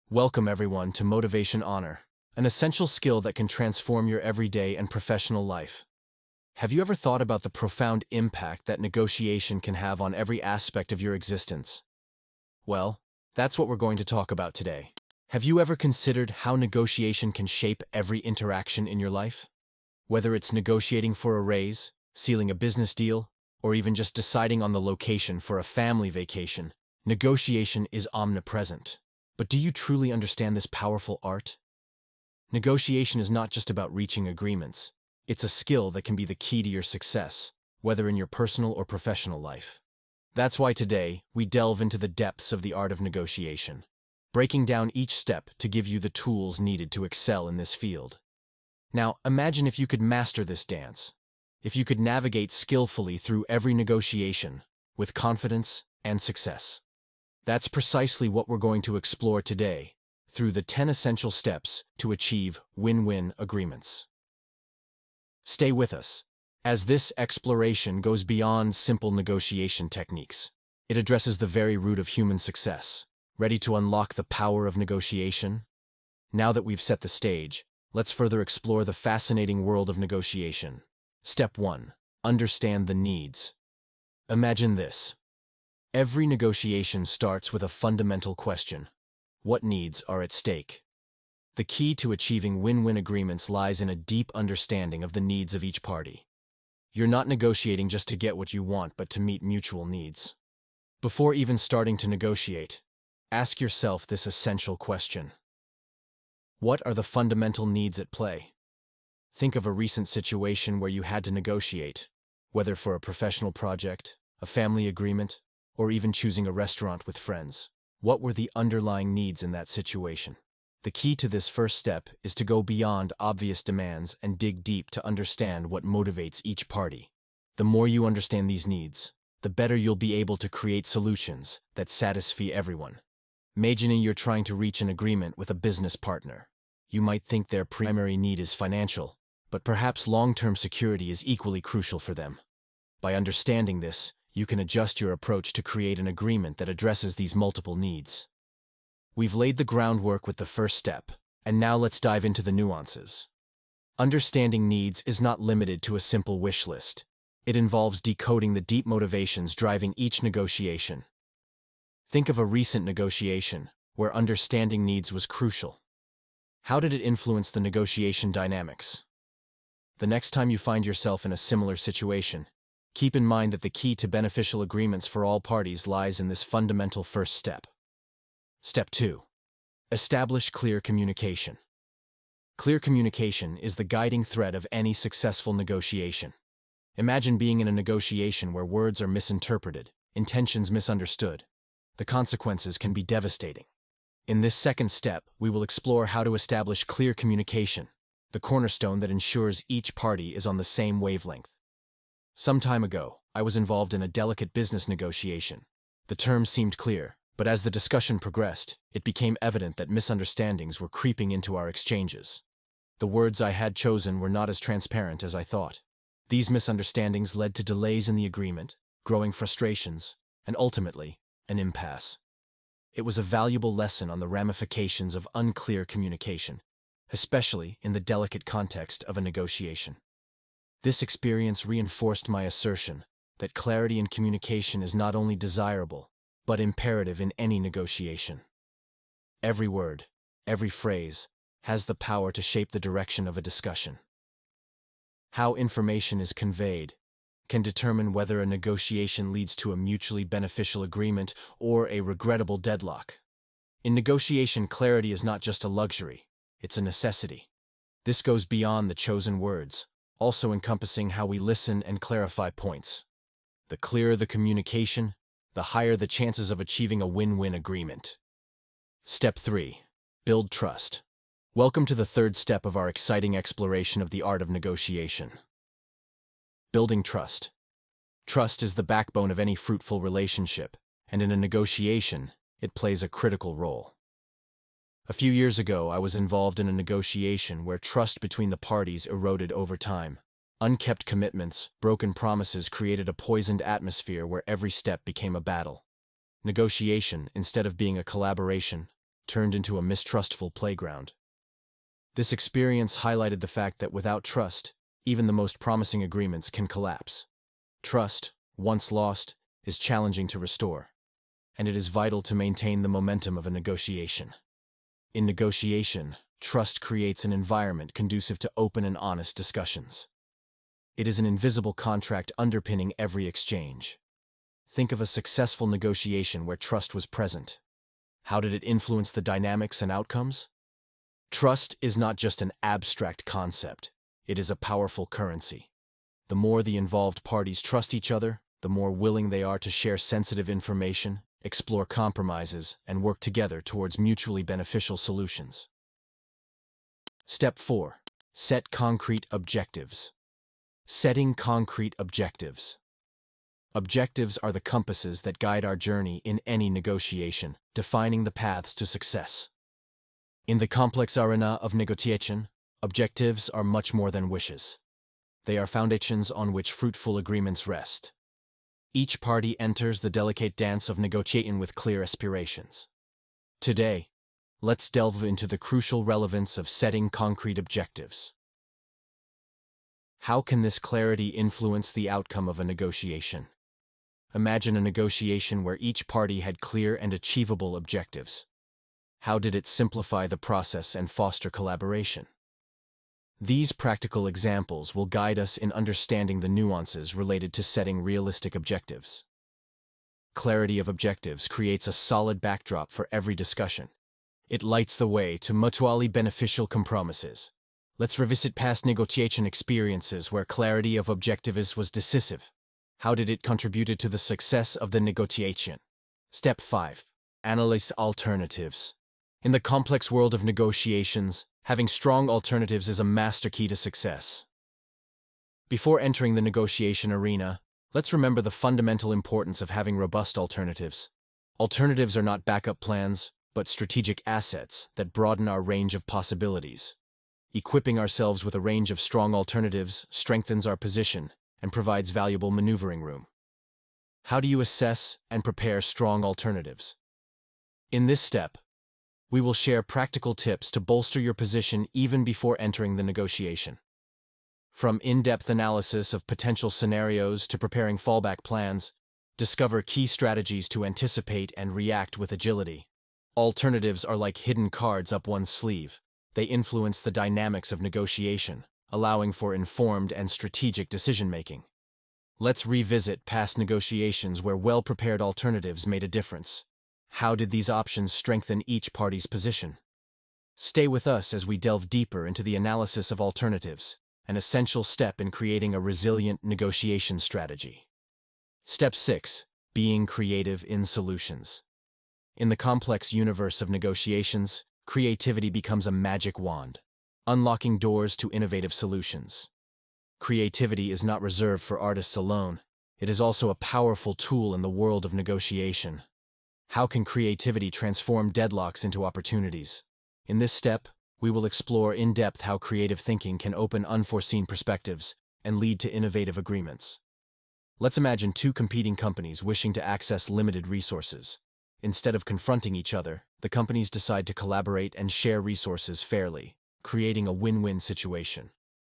Welcome everyone to Motivation Honor, an essential skill that can transform your everyday and professional life. Have you ever thought about the profound impact that negotiation can have on every aspect of your existence? Well, that's what we're going to talk about today. Have you ever considered how negotiation can shape every interaction in your life? Whether it's negotiating for a raise, sealing a business deal, or even just deciding on the location for a family vacation, negotiation is omnipresent. But do you truly understand this powerful art? Negotiation is not just about reaching agreements. It's a skill that can be the key to your success, whether in your personal or professional life. That's why today, we delve into the depths of the art of negotiation, breaking down each step to give you the tools needed to excel in this field. Now, imagine if you could master this dance. If you could navigate skillfully through every negotiation, with confidence and success. That's precisely what we're going to explore today, through the 10 essential steps to achieve win-win agreements. Stay with us, as this exploration goes beyond simple negotiation techniques. It addresses the very root of human success. Ready to unlock the power of negotiation? Now that we've set the stage, let's further explore the fascinating world of negotiation. Step 1. Understand the needs. Imagine this. Every negotiation starts with a fundamental question. What needs are at stake? The key to achieving win-win agreements lies in a deep understanding of the needs of each party. You're not negotiating just to get what you want, but to meet mutual needs. Before even starting to negotiate, ask yourself this essential question. What are the fundamental needs at play? Think of a recent situation where you had to negotiate, whether for a professional project, a family agreement, or even choosing a restaurant with friends. What were the underlying needs in that situation? The key to this first step is to go beyond obvious demands and dig deep to understand what motivates each party. The more you understand these needs, the better you'll be able to create solutions that satisfy everyone. Imagine you're trying to reach an agreement with a business partner. You might think their primary need is financial, but perhaps long-term security is equally crucial for them. By understanding this, you can adjust your approach to create an agreement that addresses these multiple needs. We've laid the groundwork with the first step, and now let's dive into the nuances. Understanding needs is not limited to a simple wish list. It involves decoding the deep motivations driving each negotiation. Think of a recent negotiation where understanding needs was crucial. How did it influence the negotiation dynamics? The next time you find yourself in a similar situation, keep in mind that the key to beneficial agreements for all parties lies in this fundamental first step. Step 2. Establish clear communication. Clear communication is the guiding thread of any successful negotiation. Imagine being in a negotiation where words are misinterpreted, intentions misunderstood. The consequences can be devastating. In this second step, we will explore how to establish clear communication, the cornerstone that ensures each party is on the same wavelength. Some time ago, I was involved in a delicate business negotiation. The terms seemed clear, but as the discussion progressed, it became evident that misunderstandings were creeping into our exchanges. The words I had chosen were not as transparent as I thought. These misunderstandings led to delays in the agreement, growing frustrations, and ultimately, an impasse. It was a valuable lesson on the ramifications of unclear communication, especially in the delicate context of a negotiation. This experience reinforced my assertion that clarity in communication is not only desirable, but imperative in any negotiation. Every word, every phrase, has the power to shape the direction of a discussion. How information is conveyed can determine whether a negotiation leads to a mutually beneficial agreement or a regrettable deadlock. In negotiation, clarity is not just a luxury, it's a necessity. This goes beyond the chosen words, also encompassing how we listen and clarify points. The clearer the communication, the higher the chances of achieving a win-win agreement. Step 3. Build trust. Welcome to the third step of our exciting exploration of the art of negotiation. Building trust. Trust is the backbone of any fruitful relationship, and in a negotiation, it plays a critical role. A few years ago, I was involved in a negotiation where trust between the parties eroded over time. Unkept commitments, broken promises created a poisoned atmosphere where every step became a battle. Negotiation, instead of being a collaboration, turned into a mistrustful playground. This experience highlighted the fact that without trust, even the most promising agreements can collapse. Trust, once lost, is challenging to restore, and it is vital to maintain the momentum of a negotiation. In negotiation, trust creates an environment conducive to open and honest discussions. It is an invisible contract underpinning every exchange. Think of a successful negotiation where trust was present. How did it influence the dynamics and outcomes? Trust is not just an abstract concept, it is a powerful currency. The more the involved parties trust each other, the more willing they are to share sensitive information, explore compromises, and work together towards mutually beneficial solutions. Step 4. Set concrete objectives. Setting concrete objectives. Objectives are the compasses that guide our journey in any negotiation, defining the paths to success. In the complex arena of negotiation, objectives are much more than wishes. They are foundations on which fruitful agreements rest. Each party enters the delicate dance of negotiating with clear aspirations. Today, let's delve into the crucial relevance of setting concrete objectives. How can this clarity influence the outcome of a negotiation? Imagine a negotiation where each party had clear and achievable objectives. How did it simplify the process and foster collaboration? These practical examples will guide us in understanding the nuances related to setting realistic objectives. Clarity of objectives creates a solid backdrop for every discussion. It lights the way to mutually beneficial compromises. Let's revisit past negotiation experiences where clarity of objectives was decisive. How did it contribute to the success of the negotiation? Step 5. Analyze alternatives. In the complex world of negotiations, having strong alternatives is a master key to success. Before entering the negotiation arena, let's remember the fundamental importance of having robust alternatives. Alternatives are not backup plans, but strategic assets that broaden our range of possibilities. Equipping ourselves with a range of strong alternatives strengthens our position and provides valuable maneuvering room. How do you assess and prepare strong alternatives? In this step, we will share practical tips to bolster your position even before entering the negotiation. From in-depth analysis of potential scenarios to preparing fallback plans, discover key strategies to anticipate and react with agility. Alternatives are like hidden cards up one's sleeve. They influence the dynamics of negotiation, allowing for informed and strategic decision-making. Let's revisit past negotiations where well-prepared alternatives made a difference. How did these options strengthen each party's position? Stay with us as we delve deeper into the analysis of alternatives, an essential step in creating a resilient negotiation strategy. Step 6. Being creative in solutions. In the complex universe of negotiations, creativity becomes a magic wand, unlocking doors to innovative solutions. Creativity is not reserved for artists alone. It is also a powerful tool in the world of negotiation. How can creativity transform deadlocks into opportunities? In this step, we will explore in depth how creative thinking can open unforeseen perspectives and lead to innovative agreements. Let's imagine two competing companies wishing to access limited resources. Instead of confronting each other, the companies decide to collaborate and share resources fairly, creating a win-win situation.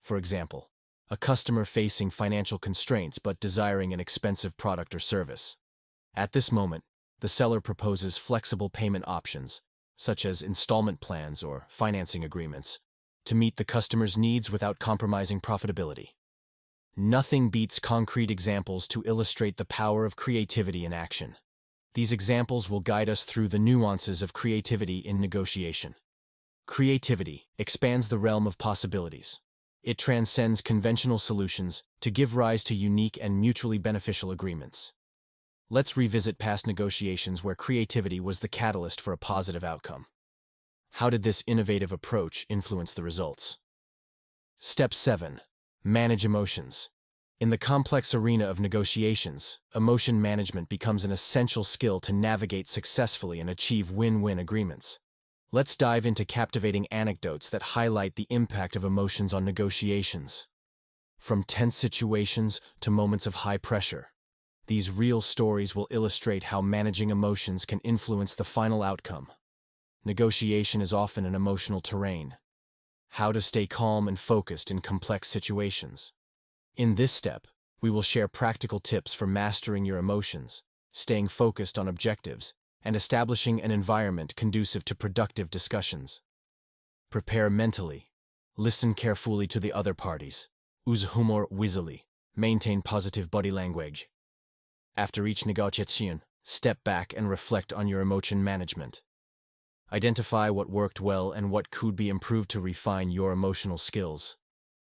For example, a customer facing financial constraints but desiring an expensive product or service. At this moment, the seller proposes flexible payment options, such as installment plans or financing agreements, to meet the customer's needs without compromising profitability. Nothing beats concrete examples to illustrate the power of creativity in action. These examples will guide us through the nuances of creativity in negotiation. Creativity expands the realm of possibilities. It transcends conventional solutions to give rise to unique and mutually beneficial agreements. Let's revisit past negotiations where creativity was the catalyst for a positive outcome. How did this innovative approach influence the results? Step 7. Manage emotions. In the complex arena of negotiations, emotion management becomes an essential skill to navigate successfully and achieve win-win agreements. Let's dive into captivating anecdotes that highlight the impact of emotions on negotiations. From tense situations to moments of high pressure, these real stories will illustrate how managing emotions can influence the final outcome. negotiation is often an emotional terrain. How to stay calm and focused in complex situations. In this step, we will share practical tips for mastering your emotions, staying focused on objectives, and establishing an environment conducive to productive discussions. Prepare mentally. Listen carefully to the other parties. Use humor wisely. Maintain positive body language. After each negotiation, step back and reflect on your emotion management. Identify what worked well and what could be improved to refine your emotional skills.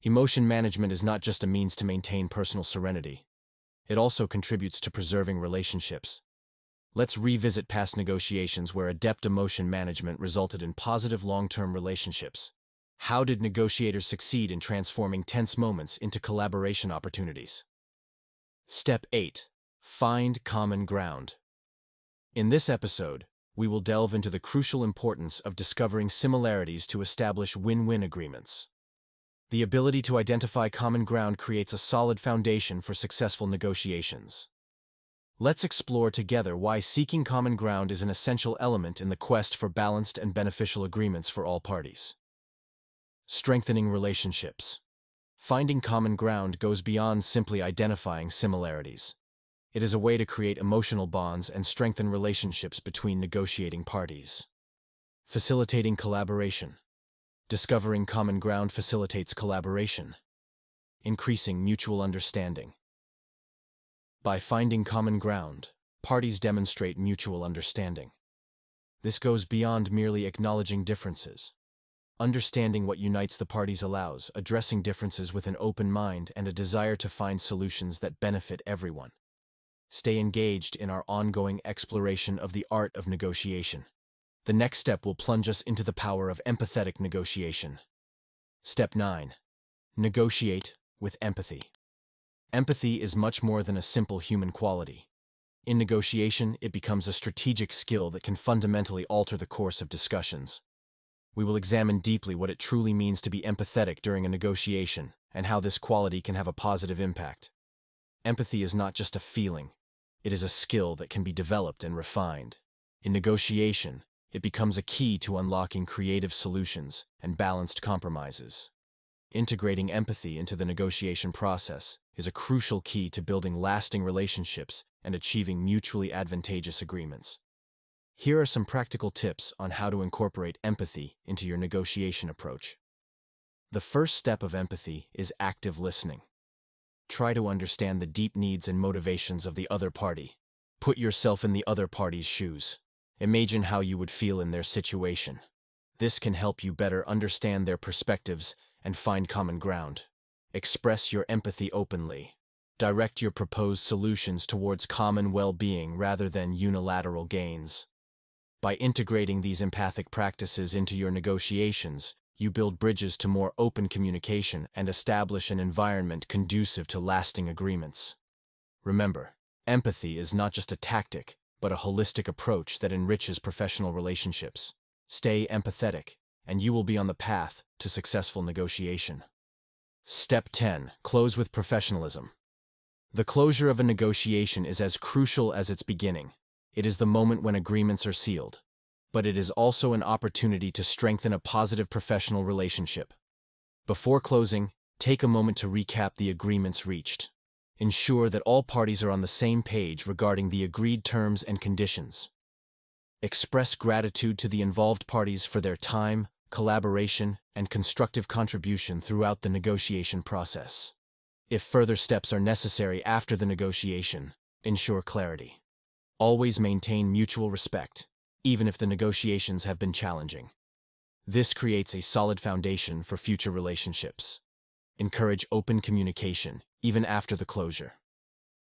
Emotion management is not just a means to maintain personal serenity. It also contributes to preserving relationships. Let's revisit past negotiations where adept emotion management resulted in positive long-term relationships. How did negotiators succeed in transforming tense moments into collaboration opportunities? Step 8. Find common ground. In this episode, we will delve into the crucial importance of discovering similarities to establish win-win agreements. The ability to identify common ground creates a solid foundation for successful negotiations. Let's explore together why seeking common ground is an essential element in the quest for balanced and beneficial agreements for all parties. Strengthening relationships. Finding common ground goes beyond simply identifying similarities. It is a way to create emotional bonds and strengthen relationships between negotiating parties. Facilitating collaboration. Discovering common ground facilitates collaboration, increasing mutual understanding. By finding common ground, parties demonstrate mutual understanding. This goes beyond merely acknowledging differences. Understanding what unites the parties allows addressing differences with an open mind and a desire to find solutions that benefit everyone. Stay engaged in our ongoing exploration of the art of negotiation. The next step will plunge us into the power of empathetic negotiation. Step 9. Negotiate with empathy. Empathy is much more than a simple human quality. In negotiation, it becomes a strategic skill that can fundamentally alter the course of discussions. We will examine deeply what it truly means to be empathetic during a negotiation and how this quality can have a positive impact. Empathy is not just a feeling. It is a skill that can be developed and refined. In negotiation, it becomes a key to unlocking creative solutions and balanced compromises. Integrating empathy into the negotiation process is a crucial key to building lasting relationships and achieving mutually advantageous agreements. Here are some practical tips on how to incorporate empathy into your negotiation approach. The first step of empathy is active listening. Try to understand the deep needs and motivations of the other party. Put yourself in the other party's shoes. Imagine how you would feel in their situation. This can help you better understand their perspectives and find common ground. Express your empathy openly. Direct your proposed solutions towards common well-being rather than unilateral gains. By integrating these empathic practices into your negotiations, you build bridges to more open communication and establish an environment conducive to lasting agreements. Remember, empathy is not just a tactic, but a holistic approach that enriches professional relationships. Stay empathetic, and you will be on the path to successful negotiation. Step 10. Close with professionalism. The closure of a negotiation is as crucial as its beginning. It is the moment when agreements are sealed. But it is also an opportunity to strengthen a positive professional relationship. Before closing, take a moment to recap the agreements reached. Ensure that all parties are on the same page regarding the agreed terms and conditions. Express gratitude to the involved parties for their time, collaboration, and constructive contribution throughout the negotiation process. If further steps are necessary after the negotiation, ensure clarity. Always maintain mutual respect, even if the negotiations have been challenging. This creates a solid foundation for future relationships. Encourage open communication, even after the closure.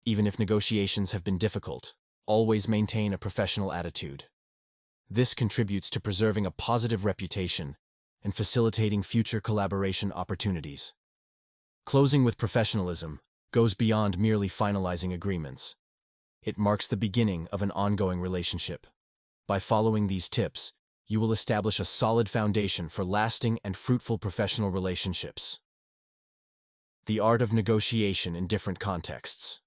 Even if negotiations have been difficult, always maintain a professional attitude. This contributes to preserving a positive reputation and facilitating future collaboration opportunities. Closing with professionalism goes beyond merely finalizing agreements. It marks the beginning of an ongoing relationship. By following these tips, you will establish a solid foundation for lasting and fruitful professional relationships. The art of negotiation in different contexts.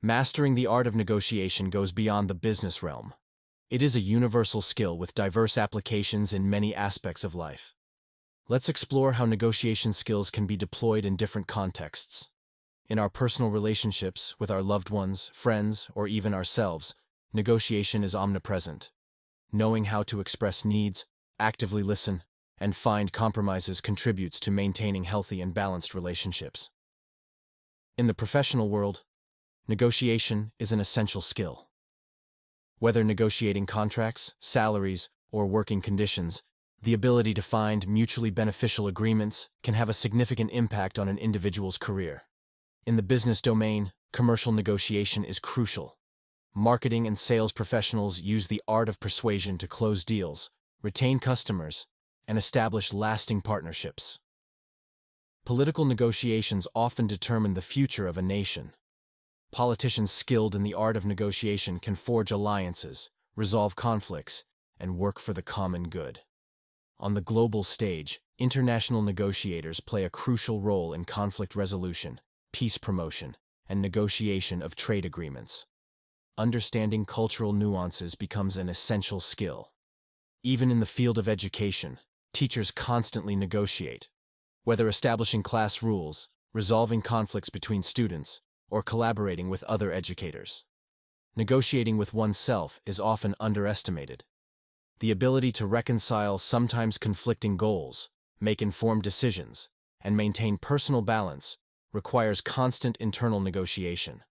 Mastering the art of negotiation goes beyond the business realm. It is a universal skill with diverse applications in many aspects of life. Let's explore how negotiation skills can be deployed in different contexts. In our personal relationships with our loved ones, friends, or even ourselves, negotiation is omnipresent. Knowing how to express needs, actively listen, and find compromises contributes to maintaining healthy and balanced relationships. In the professional world, negotiation is an essential skill. Whether negotiating contracts, salaries, or working conditions, the ability to find mutually beneficial agreements can have a significant impact on an individual's career. In the business domain, commercial negotiation is crucial. Marketing and sales professionals use the art of persuasion to close deals, retain customers, and establish lasting partnerships. Political negotiations often determine the future of a nation. Politicians skilled in the art of negotiation can forge alliances, resolve conflicts, and work for the common good. On the global stage, international negotiators play a crucial role in conflict resolution, peace promotion, and negotiation of trade agreements. Understanding cultural nuances becomes an essential skill. Even in the field of education, teachers constantly negotiate. Whether establishing class rules, resolving conflicts between students, or collaborating with other educators. Negotiating with oneself is often underestimated. The ability to reconcile sometimes conflicting goals, make informed decisions, and maintain personal balance requires constant internal negotiation.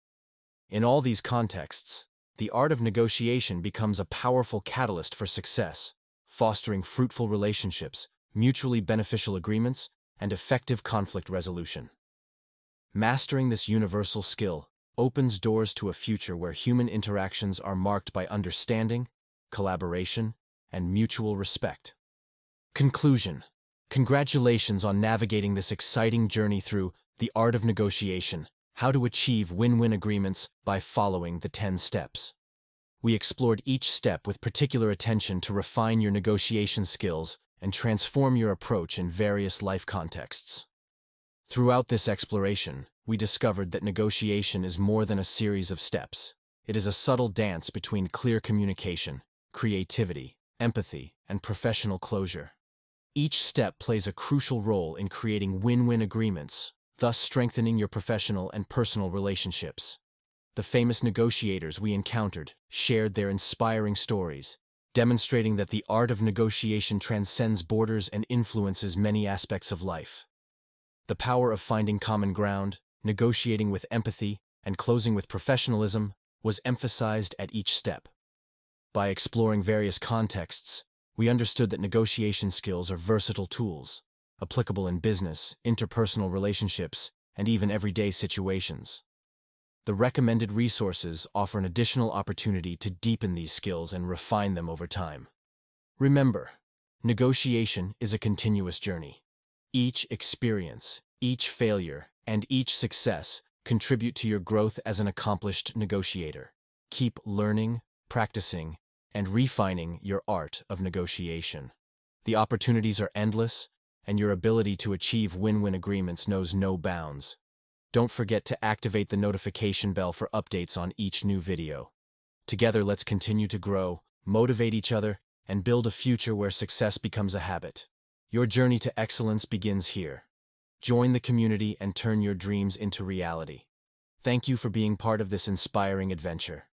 In all these contexts, the art of negotiation becomes a powerful catalyst for success, fostering fruitful relationships, mutually beneficial agreements, and effective conflict resolution. Mastering this universal skill opens doors to a future where human interactions are marked by understanding, collaboration, and mutual respect. Conclusion. Congratulations on navigating this exciting journey through the art of negotiation, how to achieve win-win agreements by following the 10 steps. We explored each step with particular attention to refine your negotiation skills and transform your approach in various life contexts. Throughout this exploration, we discovered that negotiation is more than a series of steps. It is a subtle dance between clear communication, creativity, empathy, and professional closure. Each step plays a crucial role in creating win-win agreements, thus strengthening your professional and personal relationships. The famous negotiators we encountered shared their inspiring stories, demonstrating that the art of negotiation transcends borders and influences many aspects of life. The power of finding common ground, negotiating with empathy, and closing with professionalism was emphasized at each step. By exploring various contexts, we understood that negotiation skills are versatile tools, applicable in business, interpersonal relationships, and even everyday situations. The recommended resources offer an additional opportunity to deepen these skills and refine them over time. Remember, negotiation is a continuous journey. Each experience, each failure, and each success contribute to your growth as an accomplished negotiator. Keep learning, practicing, and refining your art of negotiation. The opportunities are endless, and your ability to achieve win-win agreements knows no bounds. Don't forget to activate the notification bell for updates on each new video. Together, let's continue to grow, motivate each other, and build a future where success becomes a habit. Your journey to excellence begins here. Join the community and turn your dreams into reality. Thank you for being part of this inspiring adventure.